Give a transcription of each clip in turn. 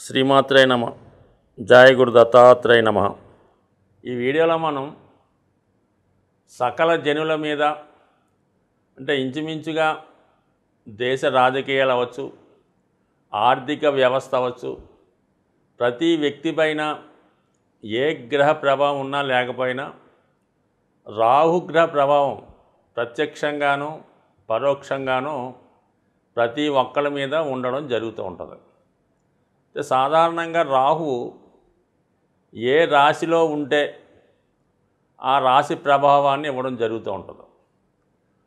శ్రీమాత్రే నమ. జయ గురు దత్తాత్రేయ నమ. ఈ వీడియోలో మనం సకల జనుల మీద అంటే ఇంచుమించుగా దేశ రాజకీయాలు అవ్వచ్చు, ఆర్థిక వ్యవస్థ అవ్వచ్చు, ప్రతి వ్యక్తి పైన ఏ గ్రహ ప్రభావం ఉన్నా లేకపోయినా రాహుగ్రహ ప్రభావం ప్రత్యక్షంగానూ పరోక్షంగానూ ప్రతి ఒక్కరి మీద ఉండడం జరుగుతూ ఉంటుంది. సాధారణంగా రాహు ఏ రాశిలో ఉంటే ఆ రాశి ప్రభావాన్ని ఇవ్వడం జరుగుతూ ఉంటుంది.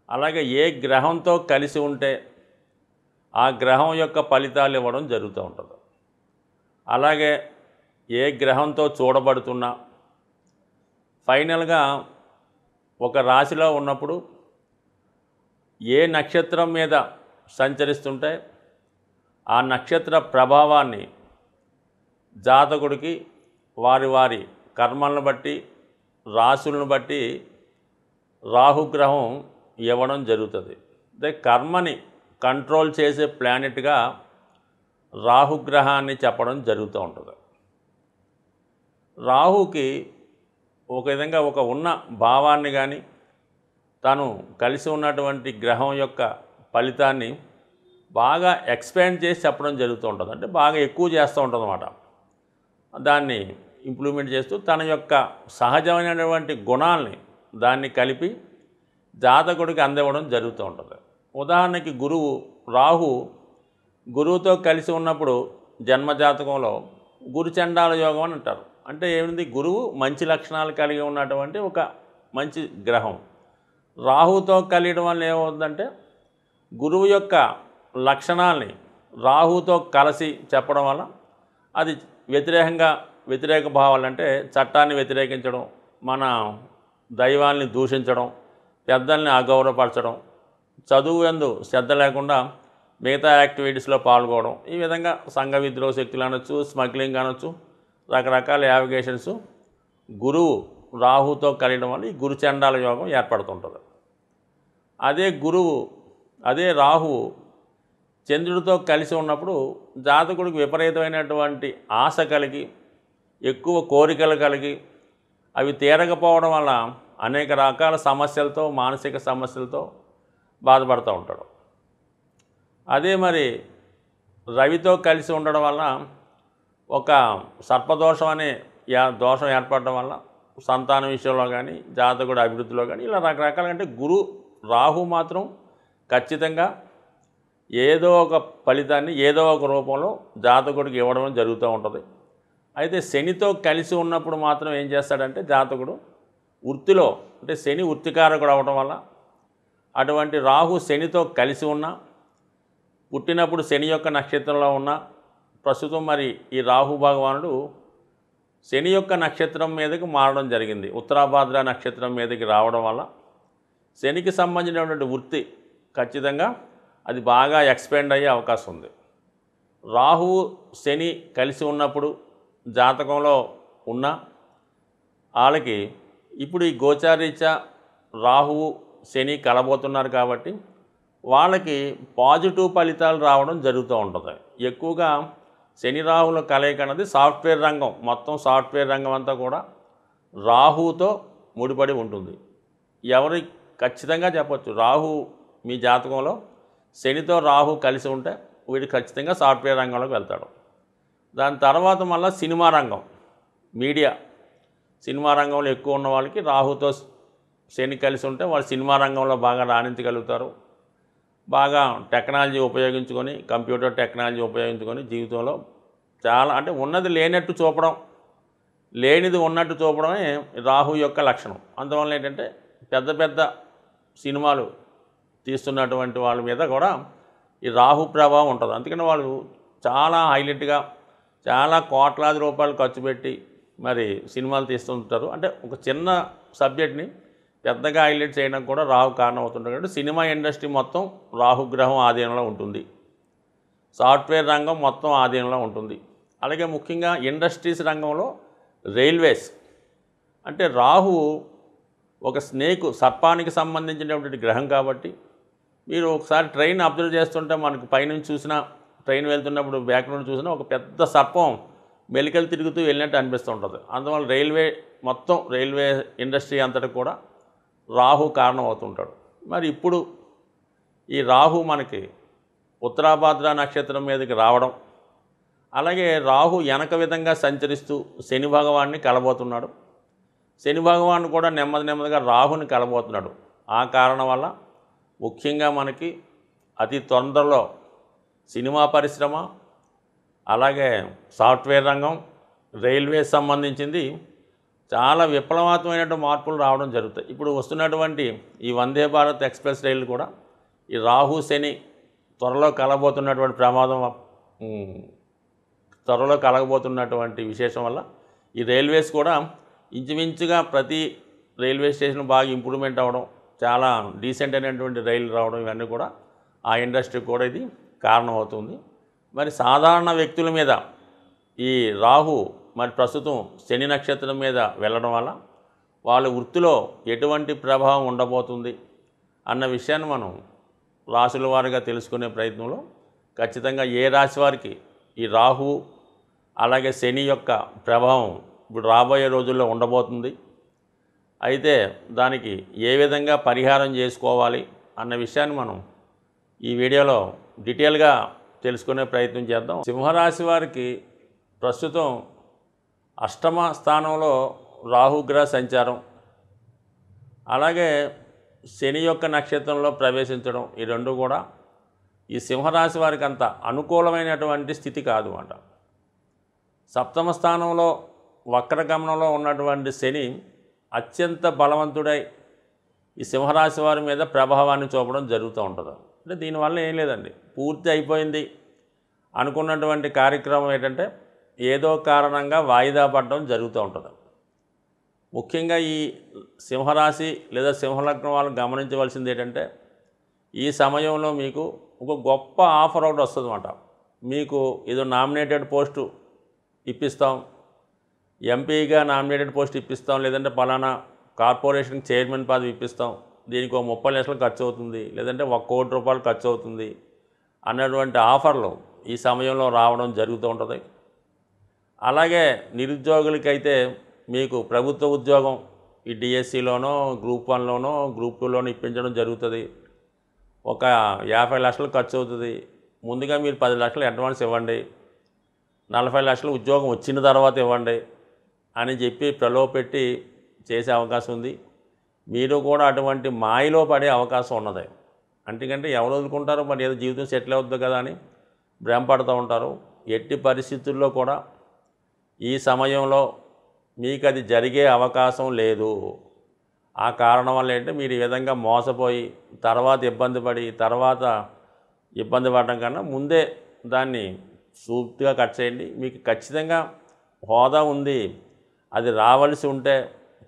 అలాగే ఏ గ్రహంతో కలిసి ఉంటే ఆ గ్రహం యొక్క ఫలితాలు ఇవ్వడం జరుగుతూ ఉంటుంది. అలాగే ఏ గ్రహంతో చూడబడుతున్నా ఫైనల్గా ఒక రాశిలో ఉన్నప్పుడు ఏ నక్షత్రం మీద సంచరిస్తుంటే ఆ నక్షత్ర ప్రభావాన్ని జాతకుడికి వారి వారి కర్మలను బట్టి రాశులను బట్టి రాహుగ్రహం ఇవ్వడం జరుగుతుంది. అంటే కర్మని కంట్రోల్ చేసే ప్లానెట్గా రాహుగ్రహాన్ని చెప్పడం జరుగుతూ ఉంటుంది. రాహుకి ఒక విధంగా ఒక ఉన్న భావాన్ని కానీ తను కలిసి ఉన్నటువంటి గ్రహం యొక్క ఫలితాన్ని బాగా ఎక్స్పాండ్ చేసి చెప్పడం జరుగుతూ ఉంటుంది. అంటే బాగా ఎక్కువ చేస్తూ ఉంటుంది అన్నమాట. దాన్ని ఇంప్లిమెంట్ చేస్తూ తన యొక్క సహజమైనటువంటి గుణాలని దాన్ని కలిపి జాతకుడికి అందివ్వడం జరుగుతూ ఉంటుంది. ఉదాహరణకి రాహు గురువుతో కలిసి ఉన్నప్పుడు జన్మజాతకంలో గురుచండాల యోగం అని అంటారు. అంటే ఏమిటి? గురువు మంచి లక్షణాలు కలిగి ఉన్నటువంటి ఒక మంచి గ్రహం. రాహుతో కలియడం వల్ల ఏమవుతుందంటే గురువు యొక్క లక్షణాలని రాహుతో కలిసి చెప్పడం వల్ల అది వ్యతిరేక భావాలు అంటే చట్టాన్ని వ్యతిరేకించడం, మన దైవాల్ని దూషించడం, పెద్దల్ని అగౌరవపరచడం, చదువు యందు శ్రద్ధ లేకుండా మిగతా యాక్టివిటీస్లో పాల్గొనడం, ఈ విధంగా సంఘ విద్రోహ శక్తులు అనొచ్చు, స్మగ్లింగ్ అనొచ్చు, రకరకాల యావిగేషన్స్ గురువు రాహుతో కలియడం వల్ల ఈ గురుచండాల యోగం ఏర్పడుతుంటుంది. అదే రాహు చంద్రుడితో కలిసి ఉన్నప్పుడు జాతకుడికి విపరీతమైనటువంటి ఆశ కలిగి ఎక్కువ కోరికలు కలిగి అవి తీరకపోవడం వల్ల అనేక రకాల సమస్యలతో మానసిక సమస్యలతో బాధపడుతూ ఉంటాడు. అదే మరి రవితో కలిసి ఉండడం వల్ల ఒక సర్పదోషం అనే దోషం ఏర్పడడం వల్ల సంతానం విషయంలో కానీ జాతకుడి అభివృద్ధిలో కానీ ఇలా రకరకాలుగా అంటే రాహు మాత్రం ఖచ్చితంగా ఏదో ఒక ఫలితాన్ని ఏదో ఒక రూపంలో జాతకుడికి ఇవ్వడం జరుగుతూ ఉంటుంది. అయితే శనితో కలిసి ఉన్నప్పుడు మాత్రం ఏం చేస్తాడంటే జాతకుడు వృత్తిలో అంటే శని వృత్తికారకుడు అవ్వడం వల్ల అటువంటి రాహు శనితో కలిసి ఉన్న పుట్టినప్పుడు శని యొక్క నక్షత్రంలో ఉన్న ప్రస్తుతం మరి ఈ రాహు భగవానుడు శని యొక్క నక్షత్రం మీదకి మారడం జరిగింది. ఉత్తరాభాద్ర నక్షత్రం మీదకి రావడం వల్ల శనికి సంబంధించినటువంటి వృత్తి ఖచ్చితంగా అది బాగా ఎక్స్పాండ్ అయ్యే అవకాశం ఉంది. రాహువు శని కలిసి ఉన్నప్పుడు జాతకంలో ఉన్న వాళ్ళకి ఇప్పుడు ఈ గోచారీత్యా రాహువు శని కలబోతున్నారు కాబట్టి వాళ్ళకి పాజిటివ్ ఫలితాలు రావడం జరుగుతూ ఉంటుంది. ఎక్కువగా శని రాహుల కలయిక అన్నది సాఫ్ట్వేర్ రంగం, మొత్తం సాఫ్ట్వేర్ రంగం అంతా కూడా రాహుతో ముడిపడి ఉంటుంది. ఎవరి ఖచ్చితంగా చెప్పచ్చు, రాహు మీ జాతకంలో శనితో రాహు కలిసి ఉంటే వీడు ఖచ్చితంగా సాఫ్ట్వేర్ రంగంలోకి వెళ్తాడు. దాని తర్వాత మళ్ళీ సినిమా రంగం, మీడియా, సినిమా రంగంలో ఎక్కువ ఉన్న వాళ్ళకి రాహుతో శని కలిసి ఉంటే వాళ్ళు సినిమా రంగంలో బాగా రాణించగలుగుతారు. బాగా టెక్నాలజీ ఉపయోగించుకొని, కంప్యూటర్ టెక్నాలజీ ఉపయోగించుకొని జీవితంలో చాలా అంటే ఉన్నది లేనట్టు చూపడం, లేనిది ఉన్నట్టు చూపడమే రాహు యొక్క లక్షణం. అందువల్ల ఏంటంటే పెద్ద పెద్ద సినిమాలు తీస్తున్నటువంటి వాళ్ళ మీద కూడా ఈ రాహు ప్రభావం ఉంటుంది. అందుకని వాళ్ళు చాలా హైలైట్గా చాలా కోట్లాది రూపాయలు ఖర్చు పెట్టి మరి సినిమాలు తీస్తుంటారు. అంటే ఒక చిన్న సబ్జెక్ట్ని పెద్దగా హైలైట్ చేయడం కూడా రాహు కారణం అవుతుంటారు. కాబట్టి సినిమా ఇండస్ట్రీ మొత్తం రాహుగ్రహం ఆధీనంలో ఉంటుంది. సాఫ్ట్వేర్ రంగం మొత్తం ఆధీనంలో ఉంటుంది. అలాగే ముఖ్యంగా ఇండస్ట్రీస్ రంగంలో రైల్వేస్ అంటే రాహు ఒక సర్పానికి సంబంధించినటువంటి గ్రహం కాబట్టి మీరు ఒకసారి ట్రైన్ అబ్జర్వ్ చేస్తుంటే మనకు పైనుంచి చూసినా ట్రైన్ వెళ్తున్నప్పుడు బ్యాక్ నుండి చూసినా ఒక పెద్ద సర్పం మెలికలు తిరుగుతూ వెళ్ళినట్టు అనిపిస్తూ ఉంటుంది. అందువల్ల రైల్వే ఇండస్ట్రీ అంతటి కూడా రాహు కారణం అవుతుంటాడు. మరి ఇప్పుడు ఈ రాహు మనకి ఉత్తరాభాద్ర నక్షత్రం మీదకి రావడం, అలాగే రాహు వెనక విధంగా సంచరిస్తూ శని భగవాన్ని కలబోతున్నాడు. శని భగవాన్ కూడా నెమ్మదిగా రాహుని కలబోతున్నాడు. ఆ కారణం వల్ల ముఖ్యంగా మనకి అతి తొందరలో సినిమా పరిశ్రమ, అలాగే సాఫ్ట్వేర్ రంగం, రైల్వే సంబంధించింది చాలా విప్లవాత్మకమైనటువంటి మార్పులు రావడం జరుగుతాయి. ఇప్పుడు వస్తున్నటువంటి ఈ వందే భారత్ ఎక్స్ప్రెస్ రైలు కూడా ఈ రాహు శని త్వరలో కలగబోతున్నటువంటి విశేషం వల్ల ఈ రైల్వేస్ కూడా ఇంచుమించుగా ప్రతి రైల్వే స్టేషన్ బాగా ఇంప్రూవ్మెంట్ అవ్వడం, చాలా డీసెంట్ అయినటువంటి రైలు రావడం, ఇవన్నీ కూడా ఆ ఇండస్ట్రీకి కూడా ఇది కారణమవుతుంది. మరి సాధారణ వ్యక్తుల మీద ఈ రాహు మరి ప్రస్తుతం శని నక్షత్రం మీద వెళ్ళడం వల్ల వాళ్ళ వృత్తిలో ఎటువంటి ప్రభావం ఉండబోతుంది అన్న విషయాన్ని మనం రాశుల వారిగా తెలుసుకునే ప్రయత్నంలో ఖచ్చితంగా ఏ రాశి వారికి ఈ రాహు అలాగే శని యొక్క ప్రభావం ఇప్పుడు రాబోయే రోజుల్లో ఉండబోతుంది, అయితే దానికి ఏ విధంగా పరిహారం చేసుకోవాలి అన్న విషయాన్ని మనం ఈ వీడియోలో డీటెయిల్గా తెలుసుకునే ప్రయత్నం చేద్దాం. సింహరాశి వారికి ప్రస్తుతం అష్టమ స్థానంలో రాహుగ్రహ సంచారం, అలాగే శని యొక్క నక్షత్రంలో ప్రవేశించడం, ఈ రెండు కూడా ఈ సింహరాశి వారికి అంత అనుకూలమైనటువంటి స్థితి కాదు అన్నమాట. సప్తమ స్థానంలో వక్రగమనంలో ఉన్నటువంటి శని అత్యంత బలవంతుడై ఈ సింహరాశి వారి మీద ప్రభావాన్ని చూపడం జరుగుతూ ఉంటుంది. అంటే దీనివల్ల ఏం లేదండి, పూర్తి అయిపోయింది అనుకున్నటువంటి కార్యక్రమం ఏంటంటే ఏదో కారణంగా వాయిదా పడడం జరుగుతూ ఉంటుంది. ముఖ్యంగా ఈ సింహరాశి లేదా సింహలగ్నం వాళ్ళు గమనించవలసింది ఏంటంటే ఈ సమయంలో మీకు ఒక గొప్ప ఆఫర్ ఒకటి వస్తుంది అన్నమాట. మీకు ఏదో నామినేటెడ్ పోస్టు ఇప్పిస్తాం, ఎంపీగా నామినేటెడ్ పోస్ట్ ఇప్పిస్తాం, లేదంటే పలానా కార్పొరేషన్ చైర్మన్ పదవి ఇప్పిస్తాం, దీనికి ఒక 30 లక్షలు ఖర్చు అవుతుంది, లేదంటే 1 కోటి రూపాయలు ఖర్చు అవుతుంది అన్నటువంటి ఆఫర్లు ఈ సమయంలో రావడం జరుగుతూ ఉంటుంది. అలాగే నిరుద్యోగులకైతే మీకు ప్రభుత్వ ఉద్యోగం ఈ డిఎస్సిలోనో గ్రూప్ 1లోనో గ్రూప్ 2లోనో ఇప్పించడం జరుగుతుంది. ఒక 50 లక్షలు ఖర్చు అవుతుంది. ముందుగా మీరు 10 లక్షలు అడ్వాన్స్ ఇవ్వండి, 40 లక్షలు ఉద్యోగం వచ్చిన తర్వాత ఇవ్వండి అని చెప్పి ప్రలోభపెట్టి చేసే అవకాశం ఉంది. మీరు కూడా అటువంటి మాయలో పడే అవకాశం ఉన్నది. అంతకంటే ఎవరు వదులుకుంటారో మరి ఏదో జీవితం సెటిల్ అవుతుంది కదా అని భ్రమపడుతూ ఉంటారు. ఎట్టి పరిస్థితుల్లో కూడా ఈ సమయంలో మీకు అది జరిగే అవకాశం లేదు. ఆ కారణం వల్ల ఏంటంటే మీరు ఈ విధంగా మోసపోయి తర్వాత ఇబ్బంది పడడం కన్నా ముందే దాన్ని సూక్తిగా కట్ చేయండి. మీకు ఖచ్చితంగా హోదా ఉంది, అది రావాల్సి ఉంటే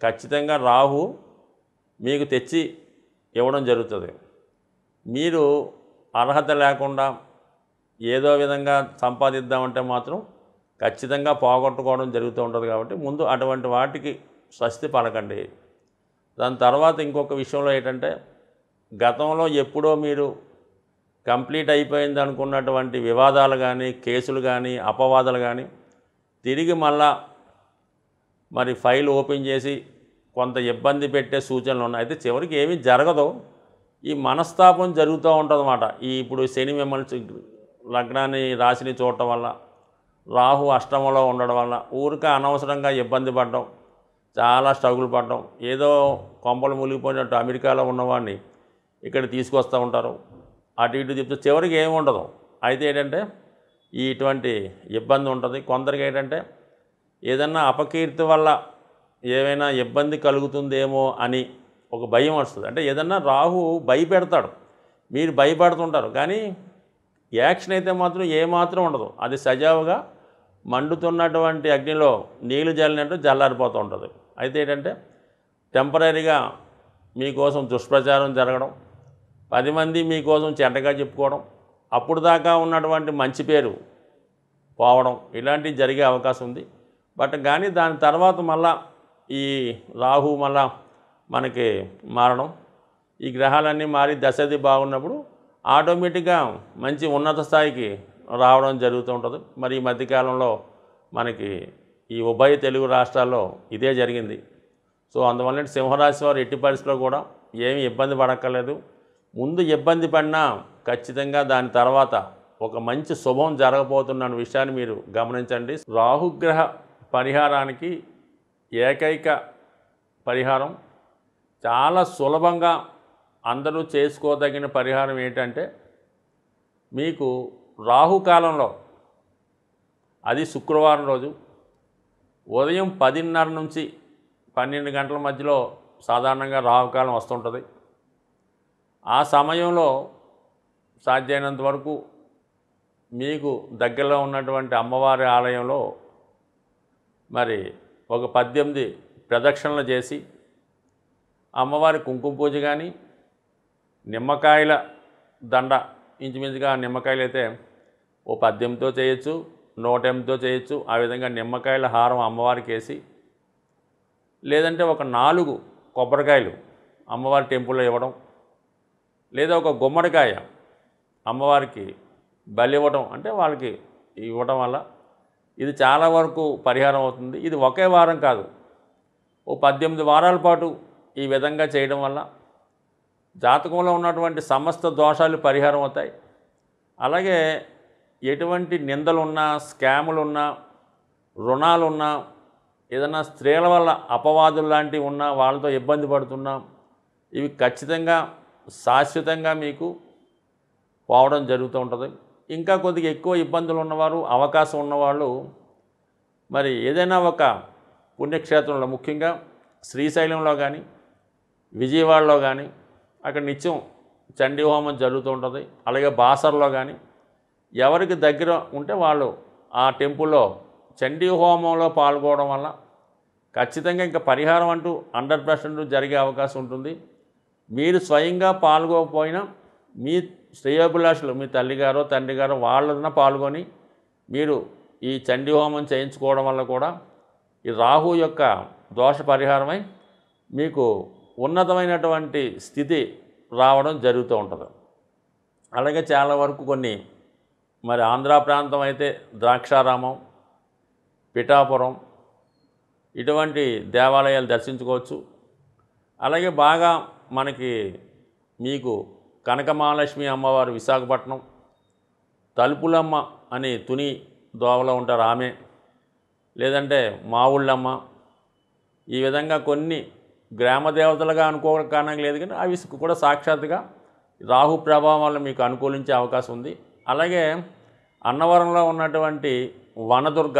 ఖచ్చితంగా రాహు మీకు తెచ్చి ఇవ్వడం జరుగుతుంది. మీరు అర్హత లేకుండా ఏదో విధంగా సంపాదిద్దామంటే మాత్రం ఖచ్చితంగా పోగొట్టుకోవడం జరుగుతూ ఉంటుంది. కాబట్టి ముందు అటువంటి వాటికి స్వస్తి పలకండి. దాని తర్వాత ఇంకొక విషయంలో ఏంటంటే గతంలో ఎప్పుడో మీరు కంప్లీట్ అయిపోయింది అనుకున్నటువంటి వివాదాలు కానీ, కేసులు కానీ, అపవాదాలు కానీ తిరిగి మళ్ళా మరి ఫైల్ ఓపెన్ చేసి కొంత ఇబ్బంది పెట్టే సూచనలు ఉన్నాయి. అయితే చివరికి ఏమీ జరగదు, ఈ మనస్తాపం జరుగుతూ ఉంటుంది అన్నమాట. ఇప్పుడు శని మిమ్మల్ని లగ్నాన్ని రాశిని చూడటం వల్ల, రాహు అష్టమంలో ఉండడం వల్ల ఊరికే అనవసరంగా ఇబ్బంది పడడం, చాలా స్ట్రగుల్ పడడం, ఏదో కొంపలు మునిగిపోయినట్టు అమెరికాలో ఉన్నవాడిని ఇక్కడ తీసుకొస్తూ ఉంటారు, అటు ఇటు చెప్తే చివరికి ఏమి ఉండదు. అయితే ఏంటంటే ఇటువంటి ఇబ్బంది ఉంటుంది. కొందరికి ఏంటంటే ఏదన్నా అపకీర్తి వల్ల ఏమైనా ఇబ్బంది కలుగుతుందేమో అని ఒక భయం వస్తుంది. అంటే ఏదన్నా రాహు భయపెడతాడు, మీరు భయపడుతుంటారు, కానీ యాక్షన్ అయితే మాత్రం ఏమాత్రం ఉండదు. అది సజావుగా మండుతున్నటువంటి అగ్నిలో నీళ్లు జల్లినట్టు జల్లారిపోతూ ఉంటుంది. అయితే ఏంటంటే టెంపరీగా మీకోసం దుష్ప్రచారం జరగడం, 10 మంది మీకోసం చెడ్డగా చెప్పుకోవడం, అప్పుడు దాకా ఉన్నటువంటి మంచి పేరు పోవడం, ఇలాంటివి జరిగే అవకాశం ఉంది. కానీ దాని తర్వాత మళ్ళా ఈ రాహు మళ్ళా మనకి మారడం, ఈ గ్రహాలన్నీ మారి దశది బాగున్నప్పుడు ఆటోమేటిక్గా మంచి ఉన్నత స్థాయికి రావడం జరుగుతూ ఉంటుంది. మరి ఈ మధ్యకాలంలో మనకి ఈ ఉభయ తెలుగు రాష్ట్రాల్లో ఇదే జరిగింది. సో అందువల్ల సింహరాశి వారు ఎట్టి పరిస్థితుల్లో కూడా ఏమీ ఇబ్బంది పడక్కర్లేదు. ముందు ఇబ్బంది పడినా ఖచ్చితంగా దాని తర్వాత ఒక మంచి శుభం జరగబోతున్న విషయాన్ని మీరు గమనించండి. రాహుగ్రహ పరిహారానికి ఏకైక పరిహారం చాలా సులభంగా అందరూ చేసుకోదగిన పరిహారం ఏంటంటే, మీకు రాహుకాలంలో, అది శుక్రవారం రోజు ఉదయం 10:30 నుంచి 12 గంటల మధ్యలో సాధారణంగా రాహుకాలం వస్తుంటుంది. ఆ సమయంలో సాధ్యమైనంత వరకు మీకు దగ్గరలో ఉన్నటువంటి అమ్మవారి ఆలయంలో మరి ఒక 18 ప్రదక్షిణలు చేసి అమ్మవారి కుంకుమ పూజ కానీ, నిమ్మకాయల దండ, ఇంచుమించుగా నిమ్మకాయలు అయితే ఓ 18తో చేయొచ్చు, 108తో చేయొచ్చు. ఆ విధంగా నిమ్మకాయల హారం అమ్మవారికి వేసి, లేదంటే ఒక 4 కొబ్బరికాయలు అమ్మవారి టెంపుల్లో ఇవ్వడం, లేదా ఒక గుమ్మడికాయ అమ్మవారికి బలి ఇవ్వడం, అంటే వాళ్ళకి ఇవ్వడం వల్ల ఇది చాలా వరకు పరిహారం అవుతుంది. ఇది ఒకే వారం కాదు, ఓ 18 వారాల పాటు ఈ విధంగా చేయడం వల్ల జాతకంలో ఉన్నటువంటి సమస్త దోషాలు పరిహారం అవుతాయి. అలాగే ఎటువంటి నిందలున్నా, స్కాములున్నా, రుణాలున్నా, ఏదైనా స్త్రీల వల్ల అపవాదులు లాంటివి ఉన్నా, వాళ్ళతో ఇబ్బంది పడుతున్నా, ఇవి ఖచ్చితంగా శాశ్వతంగా మీకు పోవడం జరుగుతూ ఉంటుంది. ఇంకా కొద్దిగా ఎక్కువ ఇబ్బందులు ఉన్నవారు, అవకాశం ఉన్నవాళ్ళు మరి ఏదైనా ఒక పుణ్యక్షేత్రంలో, ముఖ్యంగా శ్రీశైలంలో కానీ, విజయవాడలో కానీ, అక్కడ నిత్యం చండీ హోమం జరుగుతూ ఉంటుంది. అలాగే బాసర్లో కానీ, ఎవరికి దగ్గర ఉంటే వాళ్ళు ఆ టెంపుల్లో చండీ హోమంలో పాల్గొనడం వల్ల ఖచ్చితంగా ఇంకా పరిహారం అంటూ 100% జరిగే అవకాశం ఉంటుంది. మీరు స్వయంగా పాల్గొకపోయినా మీ శ్రేయోభిలాషులు, మీ తల్లిగారో తండ్రిగారో వాళ్ళన పాల్గొని మీరు ఈ చండీ హోమం చేయించుకోవడం వల్ల కూడా ఈ రాహు యొక్క దోష పరిహారమై మీకు ఉన్నతమైనటువంటి స్థితి రావడం జరుగుతూ ఉంటుంది. అలాగే చాలా వరకు కొన్ని మరి ఆంధ్ర ప్రాంతం అయితే ద్రాక్షారామం, పిఠాపురం ఇటువంటి దేవాలయాలు దర్శించుకోవచ్చు. అలాగే బాగా మనకి మీకు కనకమహాలక్ష్మి అమ్మవారు విశాఖపట్నం, తలుపులమ్మ అని తుని దోవలో ఉంటారు ఆమె, లేదంటే మావుళ్ళమ్మ, ఈ విధంగా కొన్ని గ్రామ దేవతలుగా అనుకోవడానికి లేదు, కానీ అవి కూడా సాక్షాత్తుగా రాహు ప్రభావం వల్ల మీకు అనుకూలించే అవకాశం ఉంది. అలాగే అన్నవరంలో ఉన్నటువంటి వనదుర్గ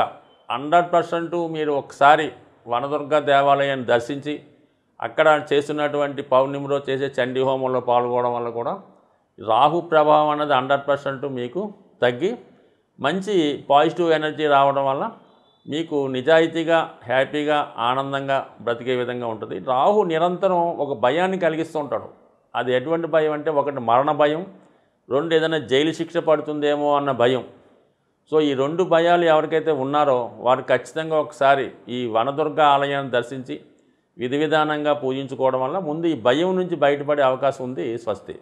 100% మీరు ఒకసారి వనదుర్గ దేవాలయాన్ని దర్శించి అక్కడ చేస్తున్నటువంటి పౌర్ణమి రోజు చేసే చండీ హోమంలో పాల్గొనడం వల్ల కూడా రాహు ప్రభావం అనేది 100% మీకు తగ్గి మంచి పాజిటివ్ ఎనర్జీ రావడం వల్ల మీకు నిజాయితీగా, హ్యాపీగా, ఆనందంగా బ్రతికే విధంగా ఉంటుంది. రాహు నిరంతరం ఒక భయాన్ని కలిగిస్తూ ఉంటాడు. అది ఎటువంటి భయం అంటే, ఒకటి మరణ భయం, 2 ఏదైనా జైలు శిక్ష పడుతుందేమో అన్న భయం. సో ఈ 2 భయాలు ఎవరికైతే ఉన్నారో వారు ఖచ్చితంగా ఒకసారి ఈ వనదుర్గ ఆలయాన్ని దర్శించి విధి విధానంగా పూజించుకోవడం వల్ల ముందు ఈ భయం నుంచి బయటపడే అవకాశం ఉంది. స్వస్తి.